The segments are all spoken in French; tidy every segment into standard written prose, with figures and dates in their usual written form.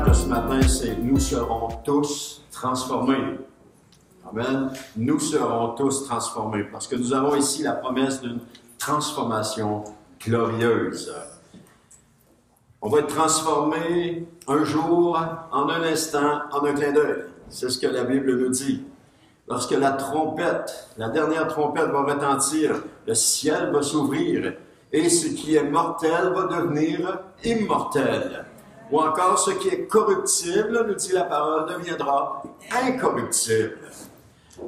de ce matin, c'est « Nous serons tous transformés ». Amen. Nous serons tous transformés parce que nous avons ici la promesse d'une transformation glorieuse. On va être transformé un jour, en un instant, en un clin d'œil. C'est ce que la Bible nous dit. Lorsque la trompette, la dernière trompette va retentir, le ciel va s'ouvrir et ce qui est mortel va devenir immortel. Ou encore, ce qui est corruptible, nous dit la parole, deviendra incorruptible.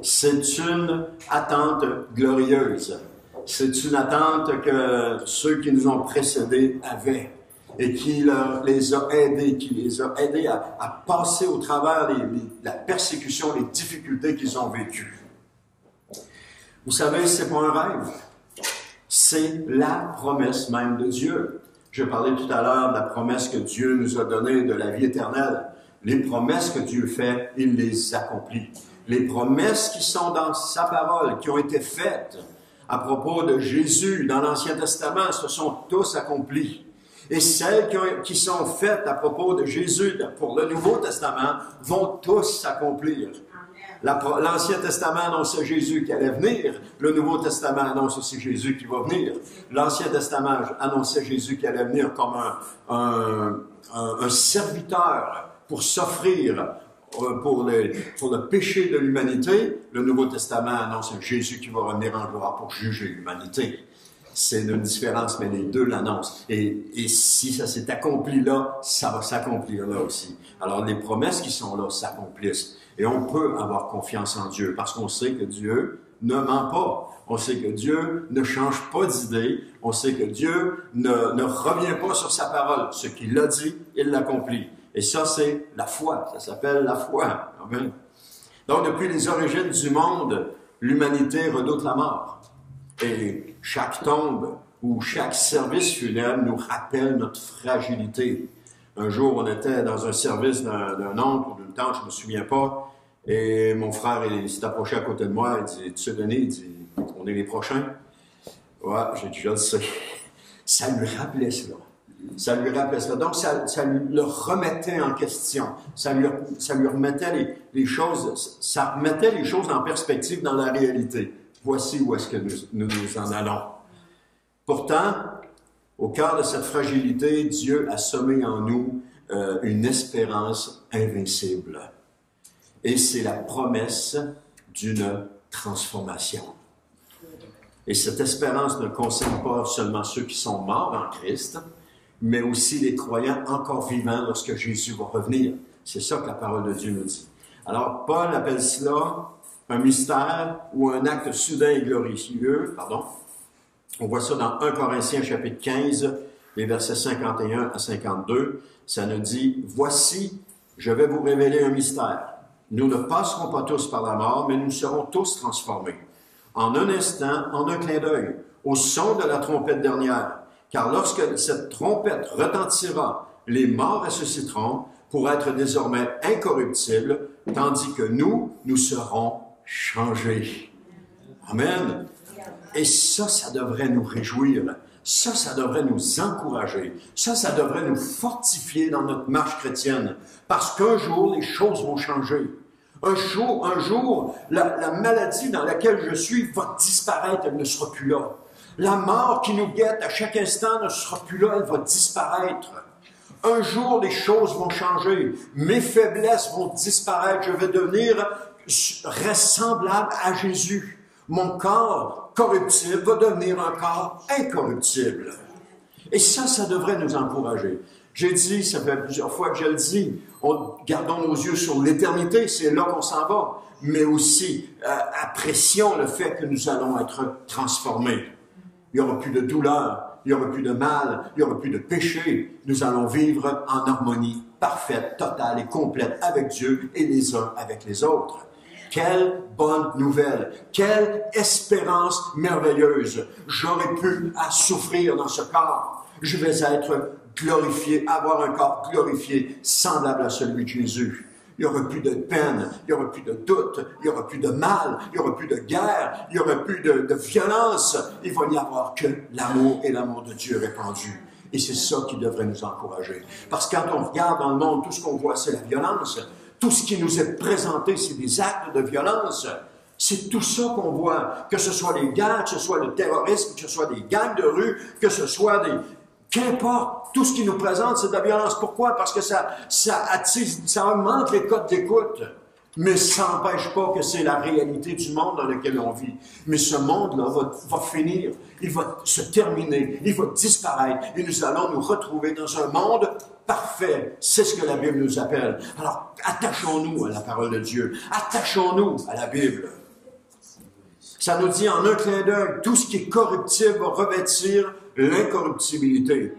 C'est une attente glorieuse. C'est une attente que ceux qui nous ont précédés avaient et qui les a aidés à passer au travers la persécution, les difficultés qu'ils ont vécues. Vous savez, c'est pas un rêve. C'est la promesse même de Dieu. Je parlais tout à l'heure de la promesse que Dieu nous a donnée de la vie éternelle. Les promesses que Dieu fait, il les accomplit. Les promesses qui sont dans sa parole, qui ont été faites à propos de Jésus dans l'Ancien Testament, se sont tous accomplies. Et celles qui sont faites à propos de Jésus pour le Nouveau Testament vont tous s'accomplir. L'Ancien Testament annonçait Jésus qui allait venir. Le Nouveau Testament annonce aussi Jésus qui va venir. L'Ancien Testament annonçait Jésus qui allait venir comme un serviteur pour s'offrir pour le péché de l'humanité. Le Nouveau Testament annonce un Jésus qui va revenir en gloire pour juger l'humanité. C'est une différence, mais les deux l'annoncent. Et si ça s'est accompli là, ça va s'accomplir là aussi. Alors les promesses qui sont là s'accomplissent. Et on peut avoir confiance en Dieu parce qu'on sait que Dieu ne ment pas. On sait que Dieu ne change pas d'idée. On sait que Dieu ne revient pas sur sa parole. Ce qu'il a dit, il l'accomplit. Et ça, c'est la foi. Ça s'appelle la foi. Amen. Donc, depuis les origines du monde, l'humanité redoute la mort. Et chaque tombe ou chaque service funèbre nous rappelle notre fragilité. Un jour, on était dans un service d'un oncle ou d'une tante, je ne me souviens pas, et mon frère s'est approché à côté de moi, il dit « Tu sais, Denis, il dit, on est les prochains? » Ouais, j'ai dit « Je le sais. » Ça lui rappelait cela. Ça lui rappelait cela. Donc, ça le remettait en question. Ça lui remettait les choses, ça remettait les choses en perspective dans la réalité. Voici où est-ce que nous en allons. Pourtant, au cœur de cette fragilité, Dieu a semé en nous une espérance invincible. Et c'est la promesse d'une transformation. Et cette espérance ne concerne pas seulement ceux qui sont morts en Christ, mais aussi les croyants encore vivants lorsque Jésus va revenir. C'est ça que la parole de Dieu nous dit. Alors, Paul appelle cela un mystère ou un acte soudain et glorieux, On voit ça dans 1 Corinthiens chapitre 15, les versets 51 à 52. Ça nous dit, « Voici, je vais vous révéler un mystère. Nous ne passerons pas tous par la mort, mais nous serons tous transformés. En un instant, en un clin d'œil, au son de la trompette dernière. Car lorsque cette trompette retentira, les morts ressusciteront pour être désormais incorruptibles, tandis que nous serons changés. » Amen. Et ça devrait nous réjouir. Ça devrait nous encourager. Ça devrait nous fortifier dans notre marche chrétienne. Parce qu'un jour, les choses vont changer. Un jour, la maladie dans laquelle je suis va disparaître, elle ne sera plus là. La mort qui nous guette à chaque instant ne sera plus là, elle va disparaître. Un jour, les choses vont changer. Mes faiblesses vont disparaître. Je vais devenir ressemblable à Jésus. Mon corps corruptible va devenir un corps incorruptible. Et ça devrait nous encourager. J'ai dit, ça fait plusieurs fois que je le dis, gardons nos yeux sur l'éternité, c'est là qu'on s'en va. Mais aussi, apprécions le fait que nous allons être transformés. Il n'y aura plus de douleur, il n'y aura plus de mal, il n'y aura plus de péché. Nous allons vivre en harmonie parfaite, totale et complète avec Dieu et les uns avec les autres. Quelle bonne nouvelle! Quelle espérance merveilleuse! J'aurais pu souffrir dans ce corps. Je vais être glorifié, avoir un corps glorifié, semblable à celui de Jésus. Il n'y aura plus de peine, il n'y aura plus de doute, il n'y aura plus de mal, il n'y aura plus de guerre, il n'y aura plus de violence. Il va n'y avoir que l'amour et l'amour de Dieu répandu. Et c'est ça qui devrait nous encourager. Parce que quand on regarde dans le monde, tout ce qu'on voit, c'est la violence. Tout ce qui nous est présenté, c'est des actes de violence. C'est tout ça qu'on voit. Que ce soit les guerres, que ce soit le terrorisme, que ce soit des gangs de rue, que ce soit des... Qu'importe, tout ce qui nous présente, c'est de la violence. Pourquoi? Parce que ça attise, ça augmente les codes d'écoute. Mais ça n'empêche pas que c'est la réalité du monde dans lequel on vit. Mais ce monde-là va finir, il va se terminer, il va disparaître, et nous allons nous retrouver dans un monde parfait. C'est ce que la Bible nous appelle. Alors, attachons-nous à la parole de Dieu. Attachons-nous à la Bible. Ça nous dit en un clin d'œil, tout ce qui est corruptible va revêtir l'incorruptibilité.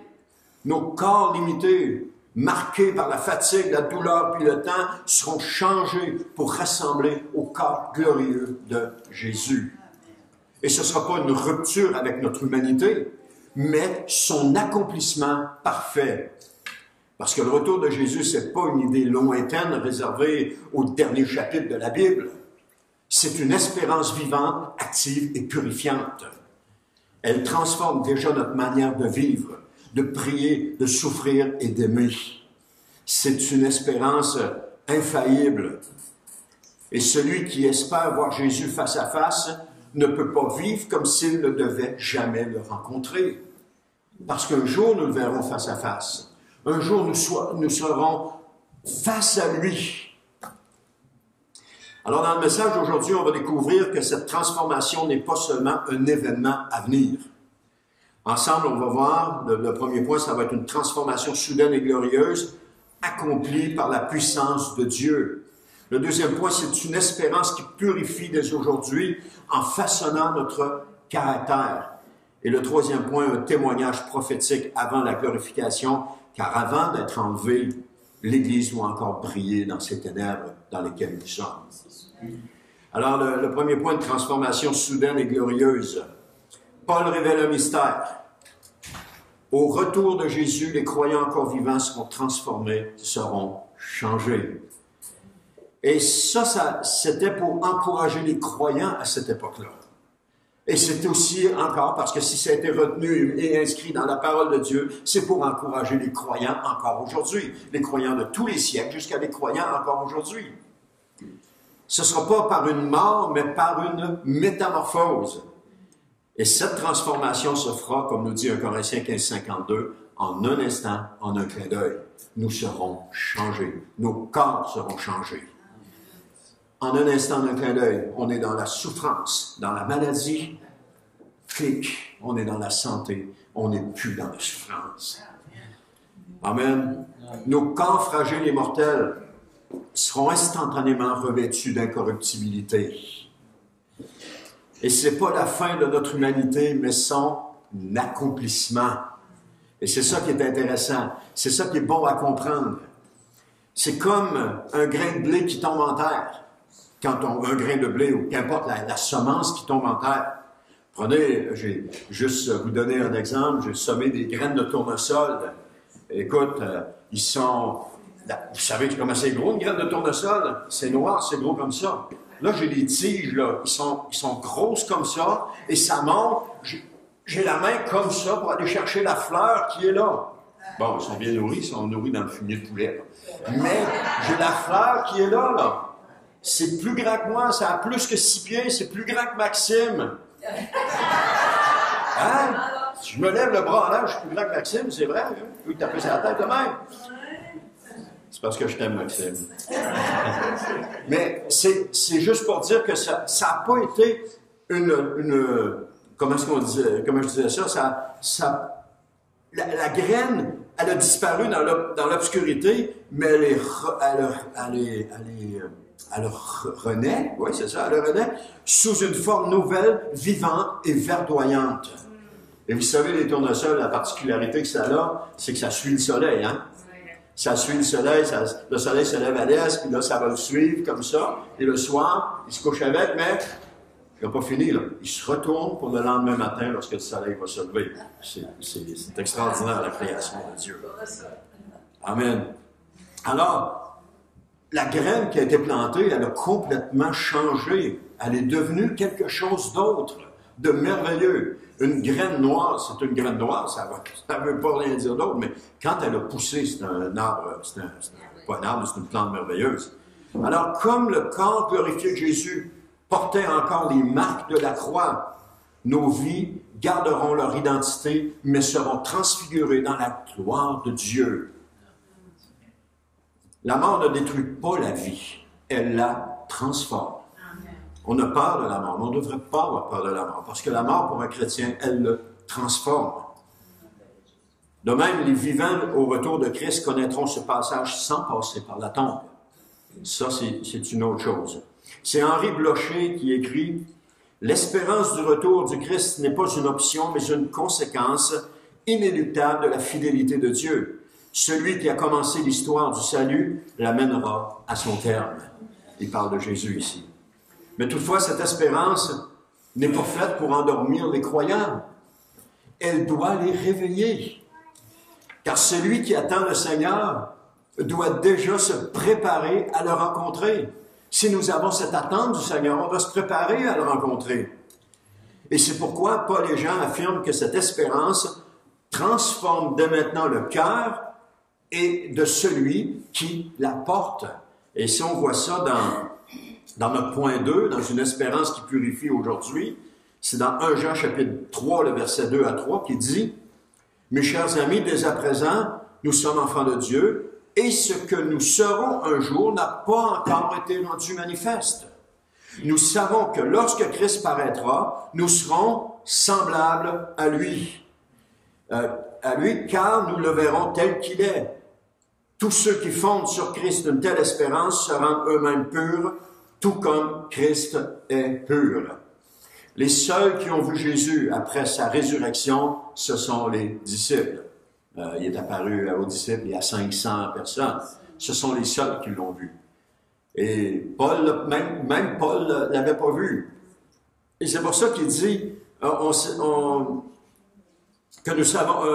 Nos corps limités, marqués par la fatigue, la douleur puis le temps, seront changés pour rassembler au corps glorieux de Jésus. Et ce ne sera pas une rupture avec notre humanité, mais son accomplissement parfait. Parce que le retour de Jésus, ce n'est pas une idée lointaine réservée au dernier chapitre de la Bible. C'est une espérance vivante, active et purifiante. Elle transforme déjà notre manière de vivre, de prier, de souffrir et d'aimer. C'est une espérance infaillible. Et celui qui espère voir Jésus face à face ne peut pas vivre comme s'il ne devait jamais le rencontrer. Parce qu'un jour, nous le verrons face à face. Un jour, nous serons face à lui. Alors, dans le message d'aujourd'hui, on va découvrir que cette transformation n'est pas seulement un événement à venir. Ensemble, on va voir, le premier point, ça va être une transformation soudaine et glorieuse, accomplie par la puissance de Dieu. Le deuxième point, c'est une espérance qui purifie dès aujourd'hui en façonnant notre caractère. Et le troisième point, un témoignage prophétique avant la glorification, car avant d'être enlevé, l'Église doit encore briller dans ces ténèbres dans lesquelles nous sommes. Alors, le premier point de transformation soudaine et glorieuse. Paul révèle un mystère. Au retour de Jésus, les croyants encore vivants seront transformés, seront changés. Et ça c'était pour encourager les croyants à cette époque-là. Et c'est aussi encore, parce que si ça a été retenu et inscrit dans la parole de Dieu, c'est pour encourager les croyants encore aujourd'hui. Les croyants de tous les siècles jusqu'à les croyants encore aujourd'hui. Ce ne sera pas par une mort, mais par une métamorphose. Et cette transformation se fera, comme nous dit 1 Corinthiens 15:52, en un instant, en un clin d'œil. Nous serons changés. Nos corps seront changés. En un instant, en un clin d'œil, on est dans la souffrance, dans la maladie. Clic, on est dans la santé. On n'est plus dans la souffrance. Amen. Nos corps fragiles et mortels seront instantanément revêtus d'incorruptibilité. Et ce n'est pas la fin de notre humanité, mais son accomplissement. Et c'est ça qui est intéressant. C'est ça qui est bon à comprendre. C'est comme un grain de blé qui tombe en terre. Un grain de blé, ou qu'importe la semence qui tombe en terre. Prenez, j'ai juste vous donner un exemple, j'ai semé des graines de tournesol. Écoute, ils sont... Vous savez comment c'est gros, une graine de tournesol? C'est noir, c'est gros comme ça. Là, j'ai des tiges, là, ils sont grosses comme ça, et ça monte. J'ai la main comme ça pour aller chercher la fleur qui est là. Bon, ils sont bien nourris, ils sont nourris dans le fumier de poulet. Là. Mais j'ai la fleur qui est là, là. C'est plus grand que moi, ça a plus que 6 pieds, c'est plus grand que Maxime. Hein? Si je me lève le bras en l'air, je suis plus grand que Maxime, c'est vrai. Hein? Je peux taper sur la tête de même. C'est parce que je t'aime, Maxime. Mais c'est juste pour dire que ça n'a pas été comment je disais ça? La graine, elle a disparu dans l'obscurité, mais elle renaît, oui, c'est ça, elle renaît sous une forme nouvelle, vivante et verdoyante. Et vous savez, les tournesols, la particularité que ça a, c'est que ça suit le soleil, hein? Ça suit le soleil, le soleil se lève à l'est, puis là, ça va le suivre comme ça. Et le soir, il se couche avec, mais il n'a pas fini, là. Il se retourne pour le lendemain matin lorsque le soleil va se lever. C'est extraordinaire, la création de Dieu. Amen. Alors, la graine qui a été plantée, elle a complètement changé. Elle est devenue quelque chose d'autre. de merveilleux. Une graine noire, c'est une graine noire, ça ne veut pas rien dire d'autre, mais quand elle a poussé, c'est un arbre, pas un arbre, c'est une plante merveilleuse. Alors, comme le corps glorifié de Jésus portait encore les marques de la croix, nos vies garderont leur identité, mais seront transfigurées dans la gloire de Dieu. La mort ne détruit pas la vie, elle la transforme. On a peur de la mort, mais on ne devrait pas avoir peur de la mort, parce que la mort, pour un chrétien, elle le transforme. De même, les vivants au retour de Christ connaîtront ce passage sans passer par la tombe. Ça, c'est une autre chose. C'est Henri Blocher qui écrit « L'espérance du retour du Christ n'est pas une option, mais une conséquence inéluctable de la fidélité de Dieu. Celui qui a commencé l'histoire du salut l'amènera à son terme. » Il parle de Jésus ici. Mais toutefois, cette espérance n'est pas faite pour endormir les croyants. Elle doit les réveiller. Car celui qui attend le Seigneur doit déjà se préparer à le rencontrer. Si nous avons cette attente du Seigneur, on doit se préparer à le rencontrer. Et c'est pourquoi Paul et Jean affirment que cette espérance transforme dès maintenant le cœur et de celui qui la porte. Et si on voit ça dans notre point 2, dans une espérance qui purifie aujourd'hui, c'est dans 1 Jean chapitre 3, le verset 2 à 3, qui dit « Mes chers amis, dès à présent, nous sommes enfants de Dieu, et ce que nous serons un jour n'a pas encore été rendu manifeste. Nous savons que lorsque Christ paraîtra, nous serons semblables à lui, car nous le verrons tel qu'il est. Tous ceux qui fondent sur Christ une telle espérance se rendent eux-mêmes purs, tout comme Christ est pur. » Les seuls qui ont vu Jésus après sa résurrection, ce sont les disciples. Il est apparu aux disciples, il y a 500 personnes. Ce sont les seuls qui l'ont vu. Et Paul, même Paul ne l'avait pas vu. Et c'est pour ça qu'il dit que nous savons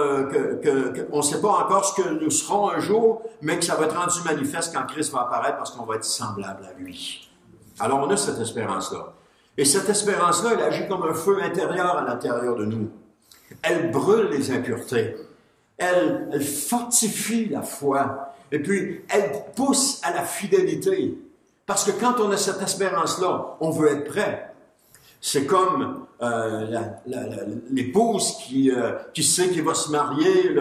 on ne sait pas encore ce que nous serons un jour, mais que ça va être rendu manifeste quand Christ va apparaître parce qu'on va être semblable à lui. Alors on a cette espérance-là. Et cette espérance-là, elle agit comme un feu intérieur à l'intérieur de nous. Elle brûle les impuretés. Elle fortifie la foi. Et puis, elle pousse à la fidélité. Parce que quand on a cette espérance-là, on veut être prêt. C'est comme l'épouse qui sait qu'il va se marier.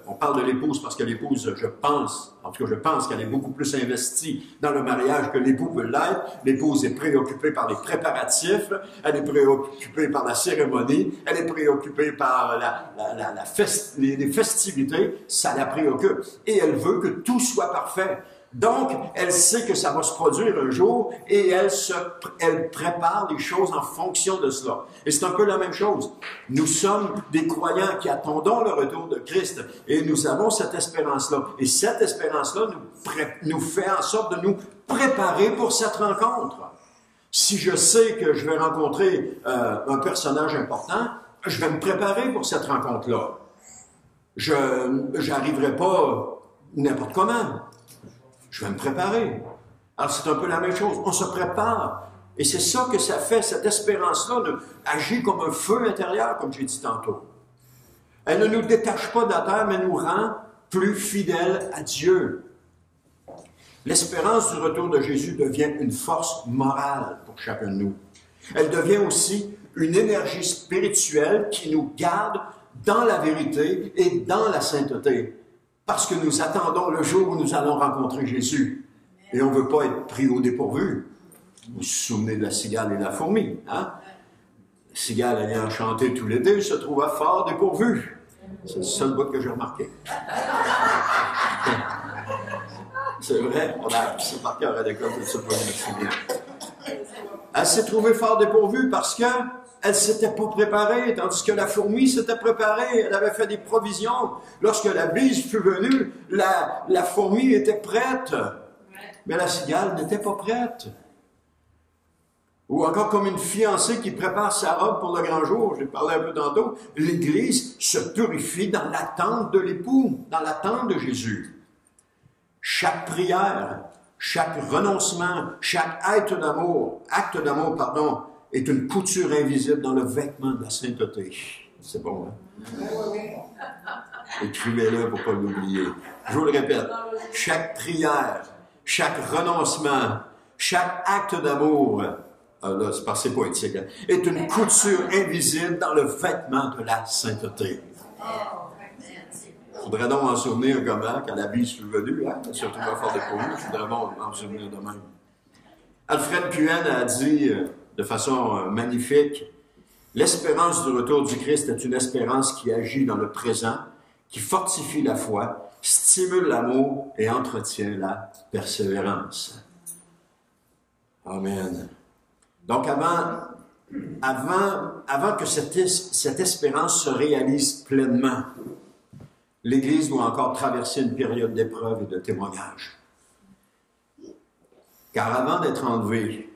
On parle de l'épouse parce que l'épouse, je pense qu'elle est beaucoup plus investie dans le mariage que l'époux veut l'être. L'épouse est préoccupée par les préparatifs, elle est préoccupée par la cérémonie, elle est préoccupée par les festivités, ça la préoccupe. Et elle veut que tout soit parfait. Donc, elle sait que ça va se produire un jour et elle prépare les choses en fonction de cela. Et c'est un peu la même chose. Nous sommes des croyants qui attendons le retour de Christ et nous avons cette espérance-là. Et cette espérance-là nous fait en sorte de nous préparer pour cette rencontre. Si je sais que je vais rencontrer un personnage important, je vais me préparer pour cette rencontre-là. Je n'arriverai pas n'importe comment. Je vais me préparer. Alors, c'est un peu la même chose. On se prépare. Et c'est ça que ça fait, cette espérance-là agit comme un feu intérieur, comme j'ai dit tantôt. Elle ne nous détache pas de la terre, mais nous rend plus fidèles à Dieu. L'espérance du retour de Jésus devient une force morale pour chacun de nous. Elle devient aussi une énergie spirituelle qui nous garde dans la vérité et dans la sainteté. Parce que nous attendons le jour où nous allons rencontrer Jésus. Et on ne veut pas être pris au dépourvu. Vous vous souvenez de la cigale et la fourmi, hein? La cigale ayant chanté tout l'été se trouva fort dépourvu. C'est le seul bout que j'ai remarqué. C'est vrai, on a appris ça par cœur à l'école, je ne sais pas, je me souviens. Elle s'est trouvée fort dépourvue parce que elle ne s'était pas préparée, tandis que la fourmi s'était préparée, elle avait fait des provisions. Lorsque la bise fut venue, la fourmi était prête, mais la cigale n'était pas prête. Ou encore comme une fiancée qui prépare sa robe pour le grand jour, j'ai parlé un peu tantôt, l'Église se purifie dans l'attente de l'époux, dans l'attente de Jésus. Chaque prière, chaque renoncement, chaque acte d'amour, est une couture invisible dans le vêtement de la sainteté. C'est bon, hein? Écrivez-le pour ne pas l'oublier. Je vous le répète, chaque prière, chaque renoncement, chaque acte d'amour, là, c'est parce que c'est poétique, hein, est une couture invisible dans le vêtement de la sainteté. Il faudrait donc en souvenir comment, quand la vie est venue, hein, surtout à fort dépôt, il faudrait donc en souvenir de même. Alfred Puen a dit de façon magnifique, l'espérance du retour du Christ est une espérance qui agit dans le présent, qui fortifie la foi, stimule l'amour et entretient la persévérance. Amen. Donc avant que cette espérance se réalise pleinement, l'Église doit encore traverser une période d'épreuve et de témoignage. Car avant d'être enlevée,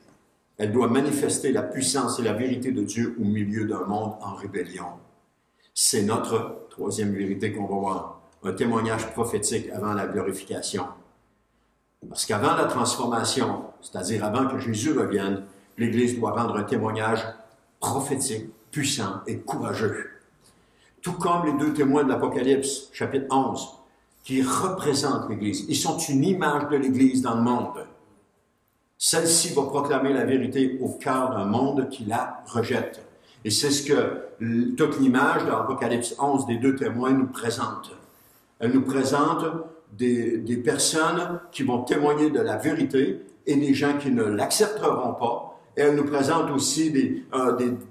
elle doit manifester la puissance et la vérité de Dieu au milieu d'un monde en rébellion. C'est notre troisième vérité qu'on va voir, un témoignage prophétique avant la glorification. Parce qu'avant la transformation, c'est-à-dire avant que Jésus revienne, l'Église doit rendre un témoignage prophétique, puissant et courageux. Tout comme les deux témoins de l'Apocalypse, chapitre 11, qui représentent l'Église. Ils sont une image de l'Église dans le monde. Celle-ci va proclamer la vérité au cœur d'un monde qui la rejette. Et c'est ce que toute l'image de l'Apocalypse 11 des deux témoins nous présente. Elle nous présente des personnes qui vont témoigner de la vérité et des gens qui ne l'accepteront pas. Et elle nous présente aussi des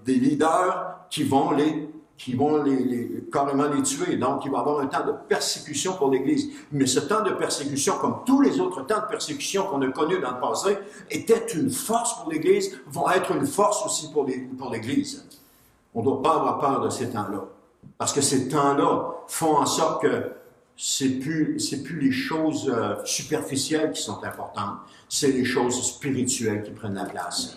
leaders qui vont carrément les tuer. Donc, il va y avoir un temps de persécution pour l'Église. Mais ce temps de persécution, comme tous les autres temps de persécution qu'on a connus dans le passé, était une force pour l'Église, vont être une force aussi pour l'Église. On ne doit pas avoir peur de ces temps-là. Parce que ces temps-là font en sorte que c'est plus les choses superficielles qui sont importantes. C'est les choses spirituelles qui prennent la place.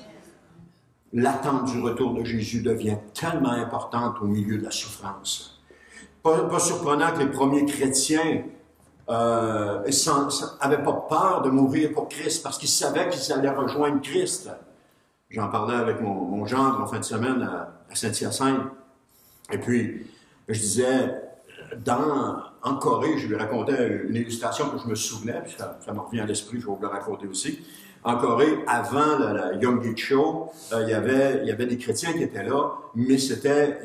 L'attente du retour de Jésus devient tellement importante au milieu de la souffrance. Pas surprenant que les premiers chrétiens n'avaient pas peur de mourir pour Christ parce qu'ils savaient qu'ils allaient rejoindre Christ. J'en parlais avec mon gendre en fin de semaine à Saint-Hyacinthe. Et puis, je disais, en Corée, je lui racontais une illustration que je me souvenais, puis ça me revient à l'esprit, je vais vous le raconter aussi. En Corée, avant la Yonggi-cho, il y avait des chrétiens qui étaient là, mais c'était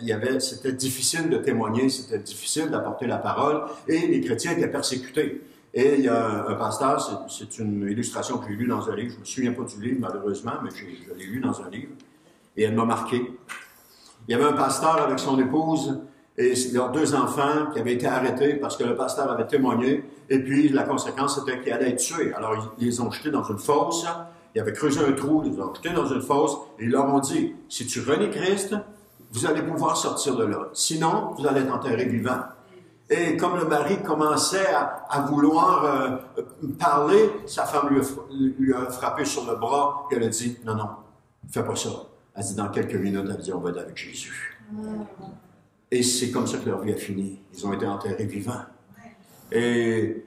difficile de témoigner, c'était difficile d'apporter la parole, et les chrétiens étaient persécutés. Et il y a un pasteur, c'est une illustration que j'ai lue dans un livre, je ne me souviens pas du livre malheureusement, mais je l'ai lu dans un livre, et elle m'a marqué. Il y avait un pasteur avec son épouse, et leurs deux enfants qui avaient été arrêtés parce que le pasteur avait témoigné, et puis la conséquence c'était qu'ils allaient être tués. Alors ils les ont jetés dans une fosse, ils avaient creusé un trou, ils les ont jetés dans une fosse, et ils leur ont dit, si tu renies Christ, vous allez pouvoir sortir de là. Sinon, vous allez être enterrés vivants. Et comme le mari commençait à vouloir parler, sa femme lui a frappé sur le bras, et elle a dit, non, fais pas ça. Elle dit, dans quelques minutes, elle dit, on va être avec Jésus. Et c'est comme ça que leur vie a fini. Ils ont été enterrés vivants. Et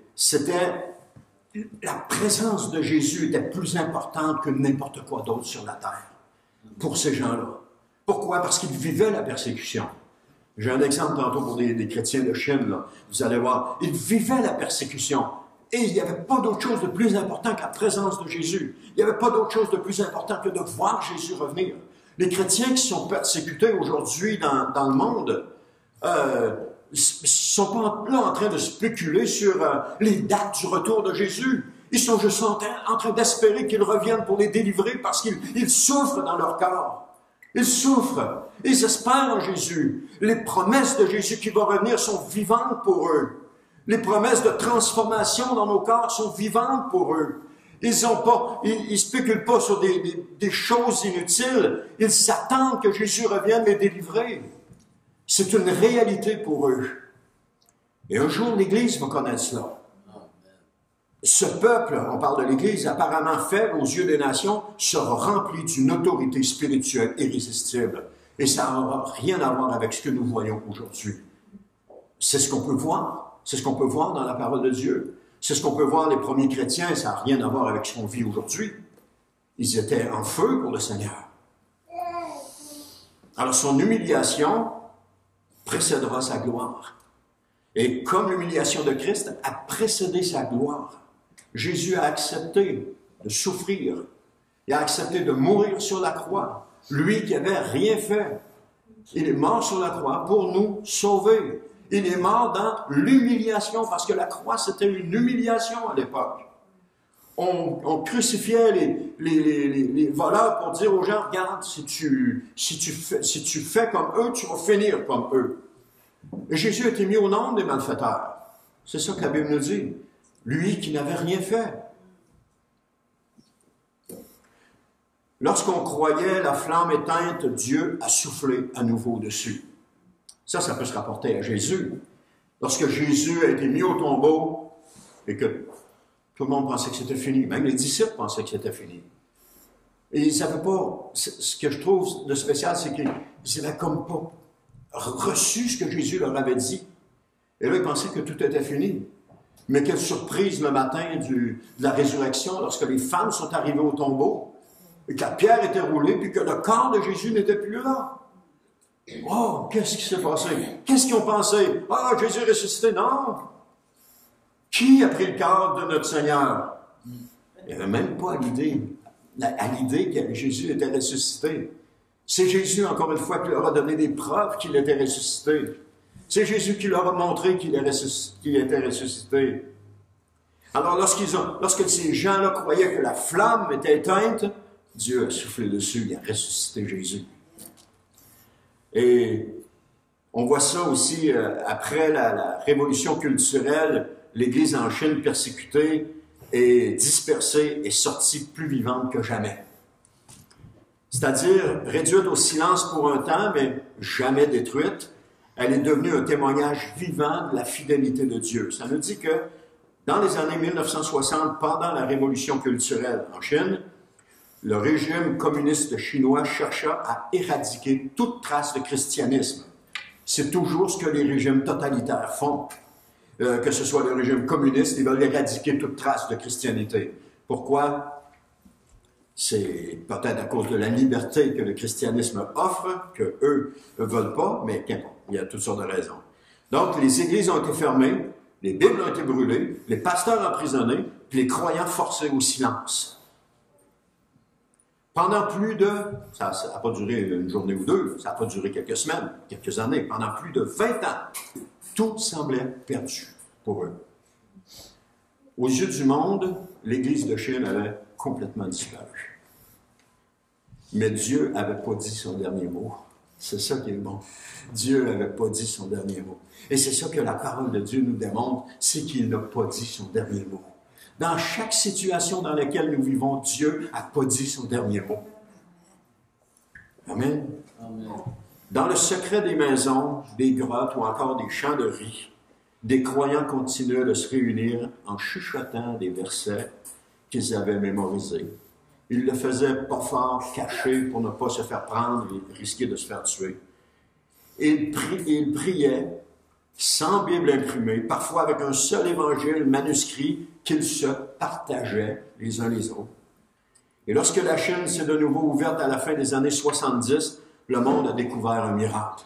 la présence de Jésus était plus importante que n'importe quoi d'autre sur la terre. Pour ces gens-là. Pourquoi? Parce qu'ils vivaient la persécution. J'ai un exemple tantôt pour des chrétiens de Chine, là. Vous allez voir. Ils vivaient la persécution. Et il n'y avait pas d'autre chose de plus important que la présence de Jésus. Il n'y avait pas d'autre chose de plus important que de voir Jésus revenir. Les chrétiens qui sont persécutés aujourd'hui dans le monde, ne sont pas là en train de spéculer sur les dates du retour de Jésus. Ils sont juste en train d'espérer qu'il revienne pour les délivrer parce qu'ils souffrent dans leur corps. Ils souffrent. Ils espèrent en Jésus. Les promesses de Jésus qui va revenir sont vivantes pour eux. Les promesses de transformation dans nos corps sont vivantes pour eux. Ils spéculent pas sur des choses inutiles. Ils s'attendent que Jésus revienne les délivrer. C'est une réalité pour eux. Et un jour, l'Église va connaître cela. Ce peuple, on parle de l'Église, apparemment faible aux yeux des nations, sera rempli d'une autorité spirituelle irrésistible. Et ça n'aura rien à voir avec ce que nous voyons aujourd'hui. C'est ce qu'on peut voir. C'est ce qu'on peut voir dans la parole de Dieu. C'est ce qu'on peut voir les premiers chrétiens. Ça n'a rien à voir avec ce qu'on vit aujourd'hui. Ils étaient en feu pour le Seigneur. Alors son humiliation précédera sa gloire. Et comme l'humiliation de Christ a précédé sa gloire, Jésus a accepté de souffrir. Il a accepté de mourir sur la croix. Lui qui n'avait rien fait. Il est mort sur la croix pour nous sauver. Il est mort dans l'humiliation, parce que la croix, c'était une humiliation à l'époque. On crucifiait les voleurs pour dire aux gens, regarde, si tu fais comme eux, tu vas finir comme eux. Et Jésus a été mis au nombre des malfaiteurs. C'est ça que la Bible nous dit. Lui qui n'avait rien fait. Lorsqu'on croyait la flamme éteinte, Dieu a soufflé à nouveau dessus. Ça peut se rapporter à Jésus. Lorsque Jésus a été mis au tombeau et que tout le monde pensait que c'était fini, même les disciples pensaient que c'était fini. Et ils ne savaient pas, ce que je trouve de spécial, c'est qu'ils n'avaient comme pas reçu ce que Jésus leur avait dit. Et là, ils pensaient que tout était fini. Mais quelle surprise le matin de la résurrection, lorsque les femmes sont arrivées au tombeau, et que la pierre était roulée, puis que le corps de Jésus n'était plus là. Oh, qu'est-ce qui s'est passé? Qu'est-ce qu'ils ont pensé? Ah, Jésus est ressuscité. Non! Qui a pris le corps de notre Seigneur? Il n'y avait même pas à l'idée que Jésus était ressuscité. C'est Jésus, encore une fois, qui leur a donné des preuves qu'il était ressuscité. C'est Jésus qui leur a montré qu'il était ressuscité. Alors, lorsque ces gens-là croyaient que la flamme était éteinte, Dieu a soufflé dessus, il a ressuscité Jésus. Et on voit ça aussi après la révolution culturelle, l'Église en Chine persécutée et dispersée est sortie plus vivante que jamais. C'est-à-dire réduite au silence pour un temps, mais jamais détruite. Elle est devenue un témoignage vivant de la fidélité de Dieu. Ça nous dit que dans les années 1960, pendant la révolution culturelle en Chine, le régime communiste chinois chercha à éradiquer toute trace de christianisme. C'est toujours ce que les régimes totalitaires font. Que ce soit le régime communiste, ils veulent éradiquer toute trace de christianité. Pourquoi? C'est peut-être à cause de la liberté que le christianisme offre, qu'eux ne veulent pas, mais il y a toutes sortes de raisons. Donc, les églises ont été fermées, les Bibles ont été brûlées, les pasteurs emprisonnés, puis les croyants forcés au silence. Pendant plus de, ça n'a pas duré une journée ou deux, ça n'a pas duré quelques semaines, quelques années, pendant plus de 20 ans, tout semblait perdu pour eux. Aux yeux du monde, l'Église de Chine avait complètement disparu. Mais Dieu n'avait pas dit son dernier mot. C'est ça qui est bon. Dieu n'avait pas dit son dernier mot. Et c'est ça que la parole de Dieu nous démontre, c'est qu'il n'a pas dit son dernier mot. Dans chaque situation dans laquelle nous vivons, Dieu n'a pas dit son dernier mot. Amen. Amen. Dans le secret des maisons, des grottes ou encore des champs de riz, des croyants continuaient de se réunir en chuchotant des versets qu'ils avaient mémorisés. Ils le faisaient pas fort, caché, pour ne pas se faire prendre et risquer de se faire tuer. Ils priaient sans Bible imprimée, parfois avec un seul évangile manuscrit qu'ils se partageaient les uns les autres. Et lorsque la Chine s'est de nouveau ouverte à la fin des années 70, le monde a découvert un miracle.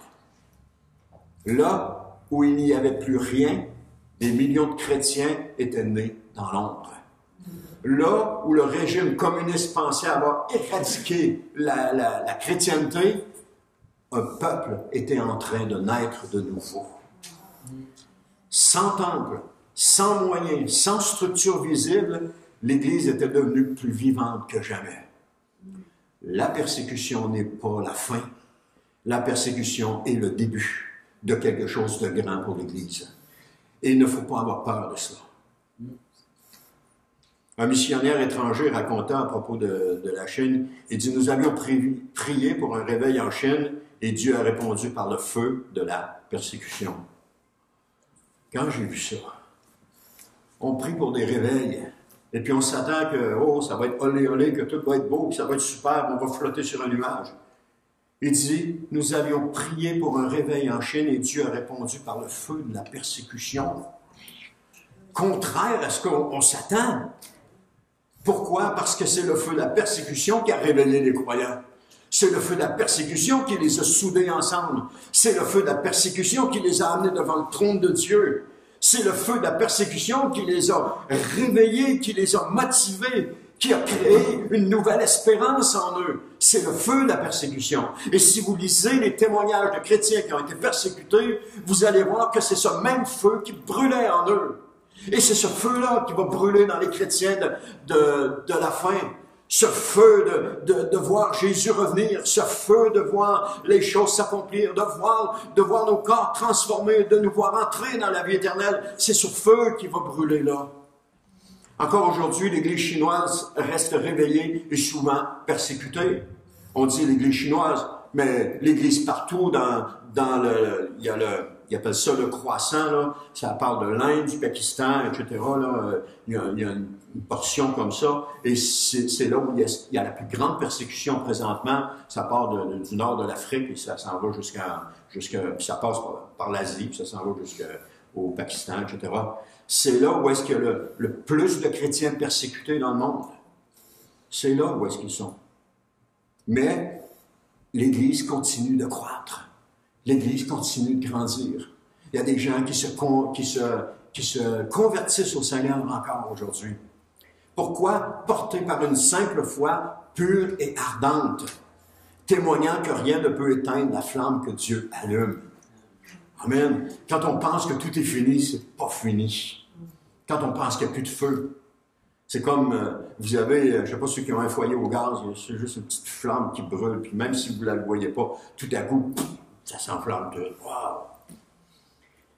Là où il n'y avait plus rien, des millions de chrétiens étaient nés dans l'ombre. Là où le régime communiste pensait avoir éradiqué la chrétienté, un peuple était en train de naître de nouveau. Sans temple, sans moyens, sans structure visible, l'Église était devenue plus vivante que jamais. La persécution n'est pas la fin. La persécution est le début de quelque chose de grand pour l'Église. Et il ne faut pas avoir peur de cela. Un missionnaire étranger raconta à propos de la Chine, il dit « Nous avions prié pour un réveil en Chine et Dieu a répondu par le feu de la persécution. » Quand j'ai vu ça, on prie pour des réveils, et puis on s'attend que, oh, ça va être olé olé, que tout va être beau, que ça va être super, on va flotter sur un nuage. Il dit, nous avions prié pour un réveil en Chine, et Dieu a répondu par le feu de la persécution. Contraire à ce qu'on s'attend. Pourquoi? Parce que c'est le feu de la persécution qui a révélé les croyants. C'est le feu de la persécution qui les a soudés ensemble. C'est le feu de la persécution qui les a amenés devant le trône de Dieu. C'est le feu de la persécution qui les a réveillés, qui les a motivés, qui a créé une nouvelle espérance en eux. C'est le feu de la persécution. Et si vous lisez les témoignages de chrétiens qui ont été persécutés, vous allez voir que c'est ce même feu qui brûlait en eux. Et c'est ce feu-là qui va brûler dans les chrétiens de la fin. Ce feu de voir Jésus revenir, ce feu de voir les choses s'accomplir, de voir nos corps transformés, de nous voir entrer dans la vie éternelle. C'est ce feu qui va brûler là. Encore aujourd'hui, l'Église chinoise reste réveillée et souvent persécutée. On dit l'Église chinoise, mais l'Église partout ils appellent ça le croissant, là. Ça parle de l'Inde, du Pakistan, etc. Là. Il y a une portion comme ça. Et c'est là où il y a la plus grande persécution présentement. Ça part du nord de l'Afrique et ça s'en va puis ça passe par l'Asie, puis ça s'en va jusqu'au Pakistan, etc. C'est là où est-ce qu'il y a le plus de chrétiens persécutés dans le monde. C'est là où est-ce qu'ils sont. Mais l'Église continue de croître. L'Église continue de grandir. Il y a des gens qui se convertissent au Seigneur encore aujourd'hui. Pourquoi? Portés par une simple foi pure et ardente, témoignant que rien ne peut éteindre la flamme que Dieu allume. Amen. Quand on pense que tout est fini, c'est pas fini. Quand on pense qu'il n'y a plus de feu, c'est comme, vous avez, je ne sais pas ceux qui ont un foyer au gaz, c'est juste une petite flamme qui brûle, puis même si vous ne la voyez pas, tout à coup, ça s'enflamme tout. Wow!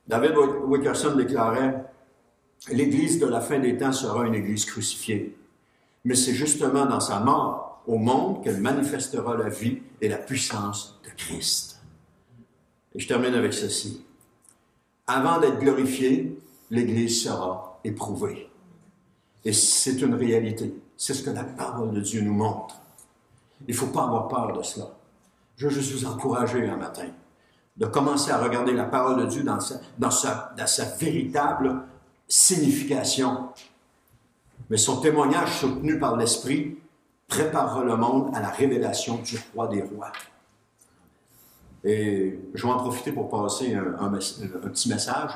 David Wilkerson déclarait, « L'Église de la fin des temps sera une Église crucifiée. Mais c'est justement dans sa mort au monde qu'elle manifestera la vie et la puissance de Christ. » Et je termine avec ceci. Avant d'être glorifiée, l'Église sera éprouvée. Et c'est une réalité. C'est ce que la parole de Dieu nous montre. Il ne faut pas avoir peur de cela. Je veux juste vous encourager un matin de commencer à regarder la parole de Dieu dans sa véritable signification. Mais son témoignage soutenu par l'Esprit préparera le monde à la révélation du roi des rois. Et je vais en profiter pour passer un petit message.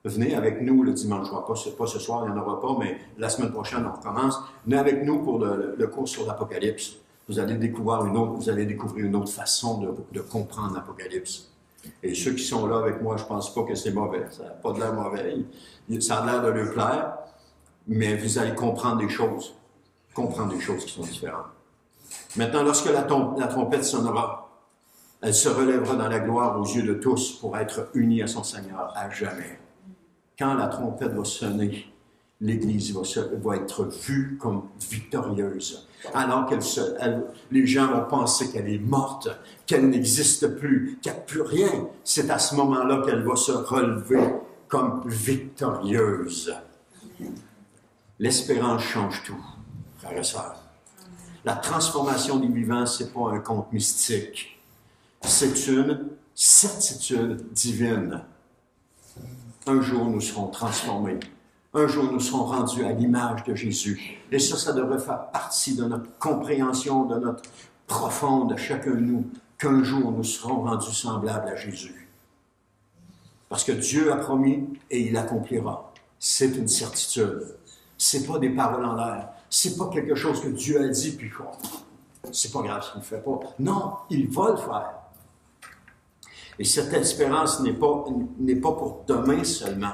Venez avec nous le dimanche, pas ce soir, il n'y en aura pas, mais la semaine prochaine, on recommence. Venez avec nous pour le cours sur l'Apocalypse. Vous allez découvrir une autre façon de comprendre l'Apocalypse. Et ceux qui sont là avec moi, je ne pense pas que c'est mauvais. Ça n'a pas de l'air mauvais. Ça a l'air de leur plaire, mais vous allez comprendre des choses qui sont différentes. Maintenant, lorsque la trompette sonnera, elle se relèvera dans la gloire aux yeux de tous pour être unie à son Seigneur à jamais. Quand la trompette va sonner, l'Église va être vue comme victorieuse. Alors les gens vont penser qu'elle est morte, qu'elle n'existe plus, qu'il n'y a plus rien. C'est à ce moment-là qu'elle va se relever comme victorieuse. L'espérance change tout, frères et sœurs. La transformation des vivants, ce n'est pas un conte mystique. C'est une certitude divine. Un jour, nous serons transformés. Un jour, nous serons rendus à l'image de Jésus. Et ça devrait faire partie de notre compréhension, de notre profonde, chacun de nous, qu'un jour, nous serons rendus semblables à Jésus. Parce que Dieu a promis et il accomplira. C'est une certitude. C'est pas des paroles en l'air. C'est pas quelque chose que Dieu a dit, puis c'est pas grave s'il ne le fait pas. Non, il va le faire. Et cette espérance n'est pas pour demain seulement,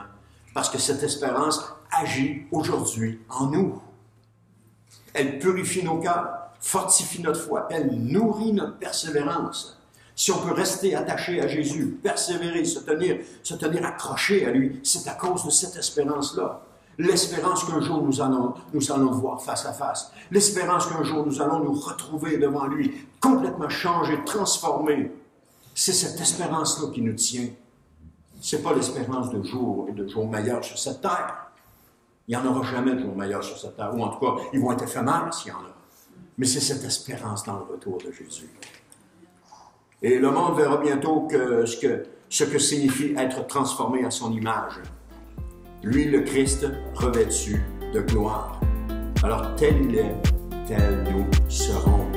parce que cette espérance agit aujourd'hui en nous. Elle purifie nos cœurs, fortifie notre foi, elle nourrit notre persévérance. Si on peut rester attaché à Jésus, persévérer, se tenir accroché à lui, c'est à cause de cette espérance-là. L'espérance qu'un jour nous allons le voir face à face. L'espérance qu'un jour nous allons nous retrouver devant lui, complètement changés, transformés. C'est cette espérance-là qui nous tient. Ce n'est pas l'espérance de jours meilleurs sur cette terre. Il n'y en aura jamais de jours meilleurs sur cette terre. Ou en tout cas, ils vont être éphémères s'il y en a. Mais c'est cette espérance dans le retour de Jésus. Et le monde verra bientôt ce que signifie être transformé à son image. Lui, le Christ, revêtu de gloire. Alors, tel il est, tel nous serons.